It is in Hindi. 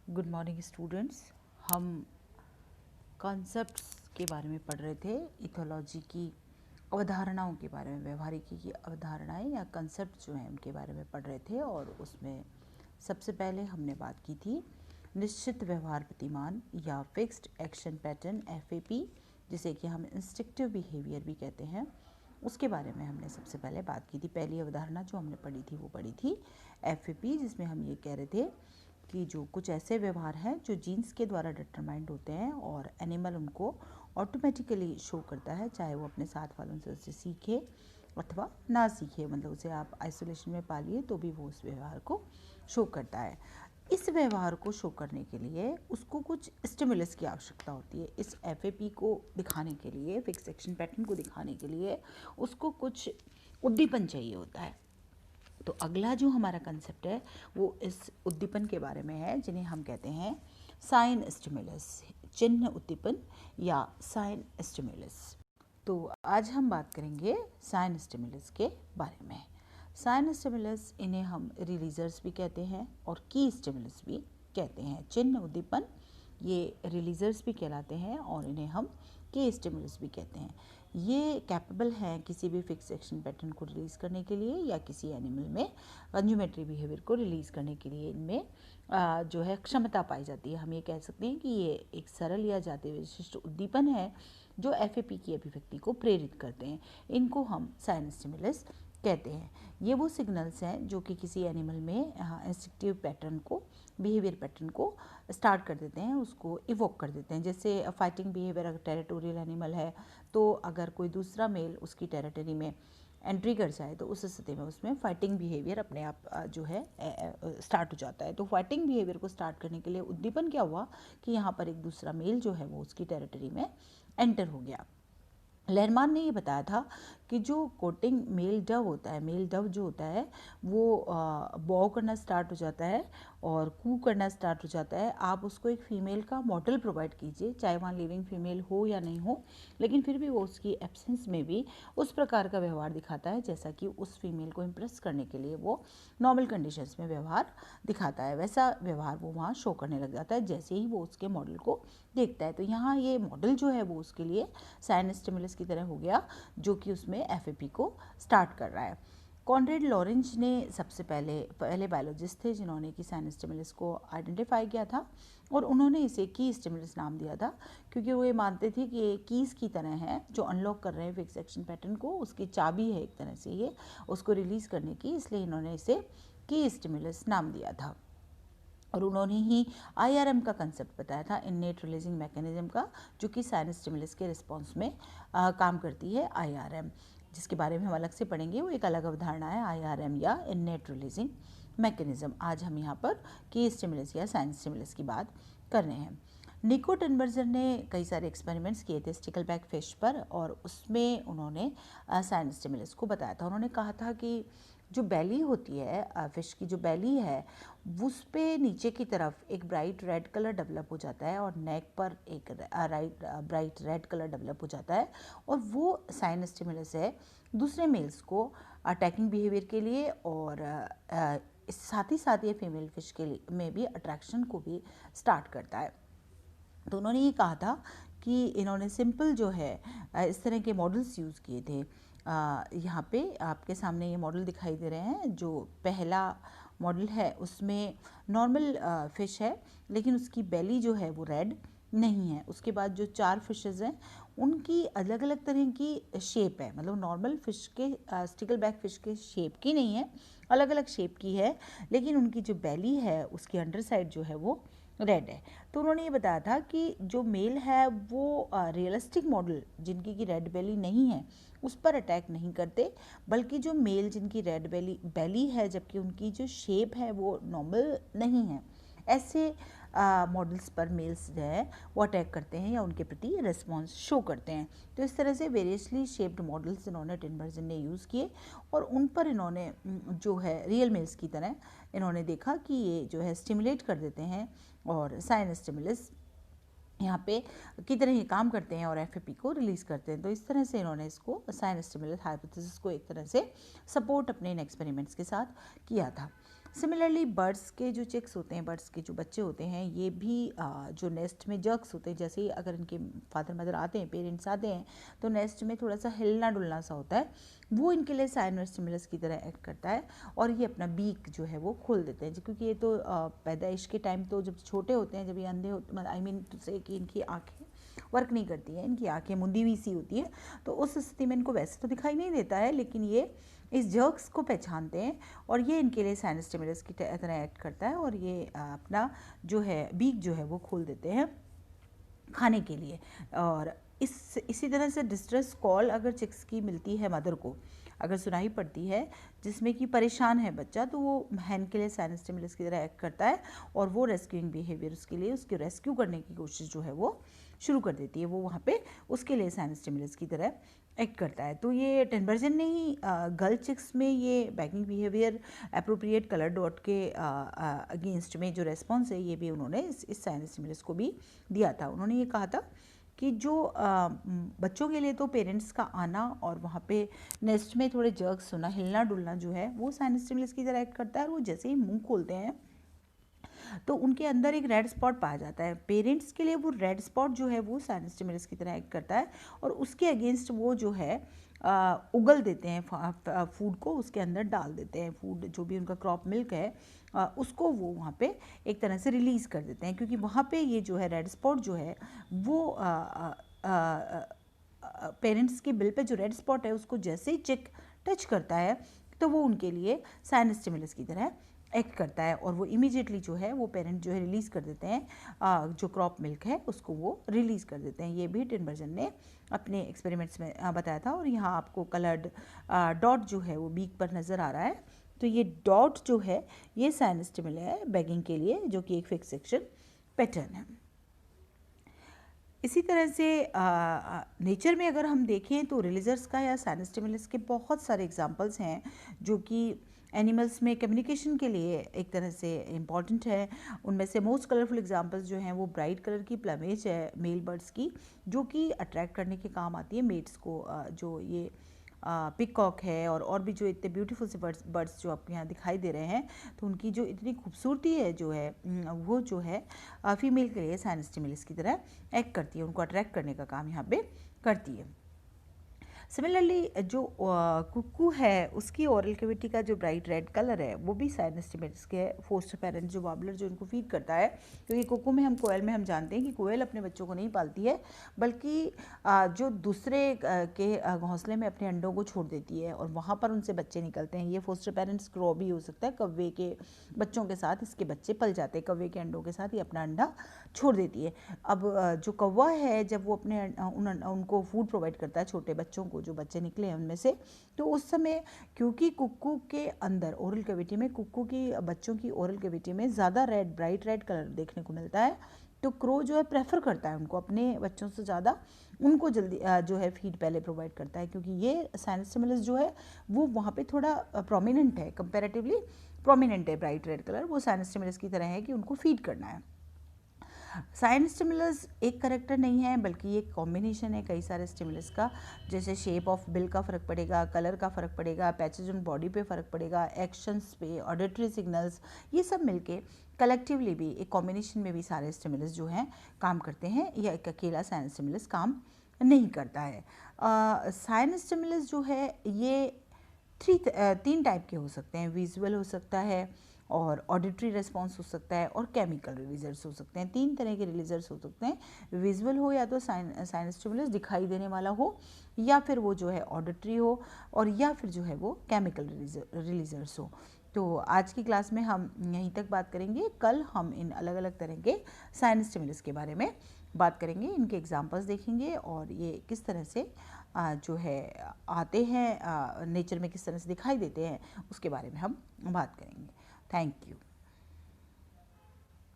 Good morning students. हम कॉन्सेप्ट्स के बारे में पढ़ रहे थे, इथोलॉजी की अवधारणाओं के बारे में, व्यवहारिकी की अवधारणाएं या कॉन्सेप्ट जो हैं उनके बारे में पढ़ रहे थे। और उसमें सबसे पहले हमने बात की थी निश्चित व्यवहार प्रतिमान या फिक्स्ड एक्शन पैटर्न FAP, जिसे कि हम इंस्टिंक्टिव बिहेवियर भी कहते हैं। उसके बारे में हमने सबसे पहले बात की थी। पहली अवधारणा जो हमने पढ़ी थी वो पढ़ी थी FAP, जिसमें हम ये कह रहे थे कि जो कुछ ऐसे व्यवहार हैं जो जीन्स के द्वारा डिटरमाइंड होते हैं और एनिमल उनको ऑटोमेटिकली शो करता है, चाहे वो अपने साथ वालों से उसे सीखे अथवा ना सीखे, मतलब उसे आप आइसोलेशन में पालिए तो भी वो उस व्यवहार को शो करता है। इस व्यवहार को शो करने के लिए उसको कुछ स्टिमुलस की आवश्यकता होती है। इस FAP को दिखाने के लिए, फिक्स एक्शन पैटर्न को दिखाने के लिए उसको कुछ उद्दीपन चाहिए होता है। तो अगला जो हमारा कंसेप्ट है वो इस उद्दीपन के बारे में है, जिन्हें हम कहते हैं साइन स्टिमुलस, चिन्ह उद्दीपन या साइन स्टिमुलस। तो आज हम बात करेंगे साइन स्टिमुलस के बारे में। साइन स्टिमुलस, इन्हें हम रिलीजर्स भी कहते हैं और की स्टिमुलस भी कहते हैं। चिन्ह उद्दीपन ये रिलीजर्स भी कहलाते हैं और इन्हें हम की स्टिमुलस भी कहते हैं। ये कैपेबल हैं किसी भी फिक्स एक्शन पैटर्न को रिलीज़ करने के लिए या किसी एनिमल में कंज्यूमेटरी बिहेवियर को रिलीज़ करने के लिए इनमें जो है क्षमता पाई जाती है। हम ये कह सकते हैं कि ये एक सरल या जाते हुए विशिष्ट उद्दीपन है जो FAP की अभिव्यक्ति को प्रेरित करते हैं। इनको हम साइन स्टिमुलस कहते हैं। ये वो सिग्नल्स हैं जो कि किसी एनिमल में इंस्टिंक्टिव पैटर्न को, बिहेवियर पैटर्न को स्टार्ट कर देते हैं, उसको इवोक कर देते हैं। जैसे फाइटिंग बिहेवियर, अगर टेरिटोरियल एनिमल है तो अगर कोई दूसरा मेल उसकी टेरिटरी में एंट्री कर जाए तो उस स्थिति में उसमें फाइटिंग बिहेवियर अपने आप जो है स्टार्ट हो जाता है। तो फाइटिंग बिहेवियर को स्टार्ट करने के लिए उद्दीपन क्या हुआ कि यहाँ पर एक दूसरा मेल जो है वो उसकी टेरिटरी में एंटर हो गया। लेहरमान ने ये बताया था कि जो कोटिंग मेल डव होता है, मेल डव जो होता है वो बॉ करना स्टार्ट हो जाता है और कू करना स्टार्ट हो जाता है। आप उसको एक फ़ीमेल का मॉडल प्रोवाइड कीजिए, चाहे वहाँ लिविंग फीमेल हो या नहीं हो, लेकिन फिर भी वो उसकी एब्सेंस में भी उस प्रकार का व्यवहार दिखाता है जैसा कि उस फीमेल को इम्प्रेस करने के लिए वो नॉर्मल कंडीशंस में व्यवहार दिखाता है। वैसा व्यवहार वो वहाँ शो करने लग जाता है जैसे ही वो उसके मॉडल को देखता है। तो यहाँ ये मॉडल जो है वो उसके लिए साइन स्टिमुलस की तरह हो गया, जो कि उसमें FAP को स्टार्ट कर रहा है। कॉनरेड लॉरेंज ने सबसे पहले बायोलॉजिस्ट थे जिन्होंने कि साइन स्टिमुलस को आइडेंटिफाई किया था और उन्होंने इसे की स्टिमुलस नाम दिया था, क्योंकि वो ये मानते थे कि ये कीज़ की तरह है जो अनलॉक कर रहे हैं फिक्स एक्शन पैटर्न को, उसकी चाबी है एक तरह से ये उसको रिलीज़ करने की, इसलिए इन्होंने इसे की स्टिमुलस नाम दिया था। और उन्होंने ही IRM का कंसेप्ट बताया था, इन्नेट रिलीजिंग मैकेनिज्म का, जो कि साइन स्टिमुलस के रिस्पॉन्स में काम करती है IRM, जिसके बारे में हम अलग से पढ़ेंगे। वो एक अलग अवधारणा है IRM या इन्नेट रिलीजिंग मैकेनिज्म। आज हम यहाँ पर की स्टिमुलस या साइन स्टिमुलस की बात कर रहे हैं। निको टिनबर्जर ने कई सारे एक्सपेरिमेंट्स किए थे स्टिकलबैक फिश पर और उसमें उन्होंने साइन स्टिमुलस को बताया था। उन्होंने कहा था कि जो बैली होती है, फिश की जो बैली है, उस पे नीचे की तरफ एक ब्राइट रेड कलर डेवलप हो जाता है और नेक पर एक ब्राइट रेड कलर डेवलप हो जाता है, और वो साइन स्टिमुलस है दूसरे मेल्स को अटैकिंग बिहेवियर के लिए, और साथ ही साथ ये फीमेल फिश के लिए में भी अट्रैक्शन को भी स्टार्ट करता है। तो उन्होंने ये कहा था कि इन्होंने सिंपल जो है इस तरह के मॉडल्स यूज़ किए थे। यहाँ पे आपके सामने ये मॉडल दिखाई दे रहे हैं। जो पहला मॉडल है उसमें नॉर्मल फिश है, लेकिन उसकी बेली जो है वो रेड नहीं है। उसके बाद जो 4 फिशेज़ हैं उनकी अलग अलग तरह की शेप है, मतलब नॉर्मल फिश के स्टिकलबैक फिश के शेप की नहीं है, अलग अलग शेप की है, लेकिन उनकी जो बेली है उसकी अंडर साइड जो है वो रेड है। तो उन्होंने ये बताया था कि जो मेल है वो रियलिस्टिक मॉडल जिनकी की रेड बेली नहीं है उस पर अटैक नहीं करते, बल्कि जो मेल जिनकी रेड बेली है जबकि उनकी जो शेप है वो नॉर्मल नहीं है, ऐसे मॉडल्स पर मेल्स जो है वो अटैक करते हैं या उनके प्रति रिस्पॉन्स शो करते हैं। तो इस तरह से वेरियसली शेप्ड मॉडल्स इन्होंने टिनबर्जन ने यूज़ किए और उन पर इन्होंने जो है रियल मेल्स की तरह इन्होंने देखा कि ये जो है स्टिमुलेट कर देते हैं और साइन स्टिमुलस यहाँ पे की तरह ये काम करते हैं और FAP को रिलीज़ करते हैं। तो इस तरह से इन्होंने इसको साइन स्टिमुलस हाइपोथेसिस को एक तरह से सपोर्ट अपने इन एक्सपेरिमेंट्स के साथ किया था। सिमिलरली बर्ड्स के जो चिक्स होते हैं, बर्ड्स के जो बच्चे होते हैं, ये भी जो नेस्ट में जर्क्स होते हैं, जैसे ही अगर इनके फादर मदर आते हैं, पेरेंट्स आते हैं, तो नेस्ट में थोड़ा सा हिलना डुलना सा होता है, वो इनके लिए साइन और स्टिमुलस की तरह एक्ट करता है और ये अपना बीक जो है वो खोल देते हैं, क्योंकि ये तो पैदाइश के टाइम तो जब छोटे होते हैं, जब ये अंधे होते, आई मीन टू से कि इनकी आँखें वर्क नहीं करती हैं, इनकी आंखें मुंदी हुई सी होती है, तो उस स्थिति में इनको वैसे तो दिखाई नहीं देता है, लेकिन ये इस जर्क्स को पहचानते हैं और ये इनके लिए साइनस स्टिमुलस की तरह एक्ट करता है और ये अपना जो है बीक जो है वो खोल देते हैं खाने के लिए। और इसी तरह से डिस्ट्रेस कॉल अगर चिक्स की मिलती है मदर को, अगर सुनाई पड़ती है जिसमें कि परेशान है बच्चा, तो वो हैन के लिए साइनस स्टिमुलस की तरह एक्ट करता है और वो रेस्क्यूइंग बिहेवियर उसके लिए, उसके रेस्क्यू करने की कोशिश जो है वो शुरू कर देती है, वो वहाँ पे उसके लिए साइनस स्टिमुलस की तरह एक्ट करता है। तो ये टेनबर्जन ने ही गर्ल चिक्स में ये bagging behaviour appropriate colour dot के अगेंस्ट में जो रेस्पॉन्स है, ये भी उन्होंने इस साइनस स्टिमुलस को भी दिया था। उन्होंने ये कहा था कि जो बच्चों के लिए तो पेरेंट्स का आना और वहाँ पे नेस्ट में थोड़े जर्क्स होना, हिलना डुलना जो है वो साइनस स्टिमुलस की तरह एक्ट करता है और वो जैसे ही मुंह खोलते हैं तो उनके अंदर एक रेड स्पॉट पाया जाता है। पेरेंट्स के लिए वो रेड स्पॉट जो है वो साइनस स्टिमुलस की तरह एक्ट करता है और उसके अगेंस्ट वो जो है उगल देते हैं फूड को, उसके अंदर डाल देते हैं फूड, जो भी उनका क्रॉप मिल्क है उसको वो वहाँ पे एक तरह से रिलीज़ कर देते हैं, क्योंकि वहाँ पे ये जो है रेड स्पॉट जो है वो पेरेंट्स के बिल पे जो रेड स्पॉट है उसको जैसे ही चिक टच करता है तो वो उनके लिए साइनस स्टिमुलस की तरह एक्ट करता है और वो इमीडिएटली जो है वो पेरेंट जो है रिलीज़ कर देते हैं, जो क्रॉप मिल्क है उसको वो रिलीज़ कर देते हैं। ये भी टेनबर्जन ने अपने एक्सपेरिमेंट्स में बताया था और यहाँ आपको कलर्ड डॉट जो है वो बीक पर नज़र आ रहा है। तो ये डॉट जो है ये साइनस स्टिमुलस है बैगिंग के लिए, जो कि एक फिक्स सेक्शन पैटर्न है। इसी तरह से नेचर में अगर हम देखें तो रिलीजर्स का या साइनस स्टिमुलस के बहुत सारे एग्जांपल्स हैं जो कि एनिमल्स में कम्युनिकेशन के लिए एक तरह से इम्पॉर्टेंट है। उनमें से मोस्ट कलरफुल एग्जांपल्स जो हैं वो ब्राइट कलर की प्लमेज है मेल बर्ड्स की, जो कि अट्रैक्ट करने के काम आती है मेट्स को। जो ये पिकॉक है और भी जो इतने ब्यूटीफुल से बर्ड्स जो आपके यहाँ दिखाई दे रहे हैं, तो उनकी जो इतनी खूबसूरती है जो है वो जो है फीमेल के लिए साइनस स्टिमुलस की तरह एक्ट करती है, उनको अट्रैक्ट करने का काम यहाँ पे करती है। सिमिलरली जो कुक्कू है उसकी ओरल कैविटी का जो ब्राइट रेड कलर है वो भी साइनस स्टिमुलस के फोस्टर पेरेंट जो वार्बलर जो इनको फीड करता है, क्योंकि कुक्कू में कोयल में हम जानते हैं कि कोयल अपने बच्चों को नहीं पालती है, बल्कि जो दूसरे के घोंसले में अपने अंडों को छोड़ देती है और वहाँ पर उनसे बच्चे निकलते हैं। ये फोस्टर पेरेंट्स क्रॉ भी हो सकता है, कौवे के बच्चों के साथ इसके बच्चे पल जाते हैं, कौवे के अंडों के साथ ये अपना अंडा छोड़ देती है। अब जो कौवा है जब वो अपने उनको फूड प्रोवाइड करता है छोटे बच्चों को, जो बच्चे निकले हैं उनमें से, तो उस समय क्योंकि कुक्कू के अंदर ओरल कैविटी में, कुक्कू की बच्चों की ओरल कैविटी में ज़्यादा रेड ब्राइट रेड कलर देखने को मिलता है, तो क्रो जो है प्रेफर करता है उनको अपने बच्चों से ज़्यादा, उनको जल्दी जो है फीड पहले प्रोवाइड करता है, क्योंकि ये साइनस स्टिमुलस जो है वो वहाँ पे थोड़ा प्रोमिनेंट है, कंपैरेटिवली प्रोमिनेंट है ब्राइट रेड कलर, वो साइनस स्टिमुलस की तरह है कि उनको फीड करना है। साइनस स्टिमुलस एक करेक्टर नहीं है, बल्कि एक कॉम्बिनेशन है कई सारे स्टिमुलस का, जैसे शेप ऑफ बिल का फ़र्क पड़ेगा, कलर का फ़र्क पड़ेगा, पैचेज ऑन बॉडी पे फ़र्क पड़ेगा, एक्शंस पे, ऑडिटरी सिग्नल्स, ये सब मिलके कलेक्टिवली भी एक कॉम्बिनेशन में भी सारे स्टिमुलस जो हैं काम करते हैं, या एक अकेला साइनस स्टिमुलस काम नहीं करता है। साइनस स्टिमुलस जो है ये तीन टाइप के हो सकते हैं, विजुअल हो सकता है और ऑडिटरी रिस्पॉन्स हो सकता है और केमिकल रिलीजर्स हो सकते हैं। तीन तरह के रिलीजर्स हो सकते हैं, विजुअल हो या तो साइनस स्टिमुलस दिखाई देने वाला हो, या फिर वो जो है ऑडिटरी हो, और या फिर जो है वो केमिकल रिलीजर्स हो। तो आज की क्लास में हम यहीं तक बात करेंगे, कल हम इन अलग अलग तरह के साइनस स्टिमुलस के बारे में बात करेंगे, इनके एग्जांपल्स देखेंगे और ये किस तरह से जो है आते हैं नेचर में, किस तरह से दिखाई देते हैं, उसके बारे में हम बात करेंगे। Thank you.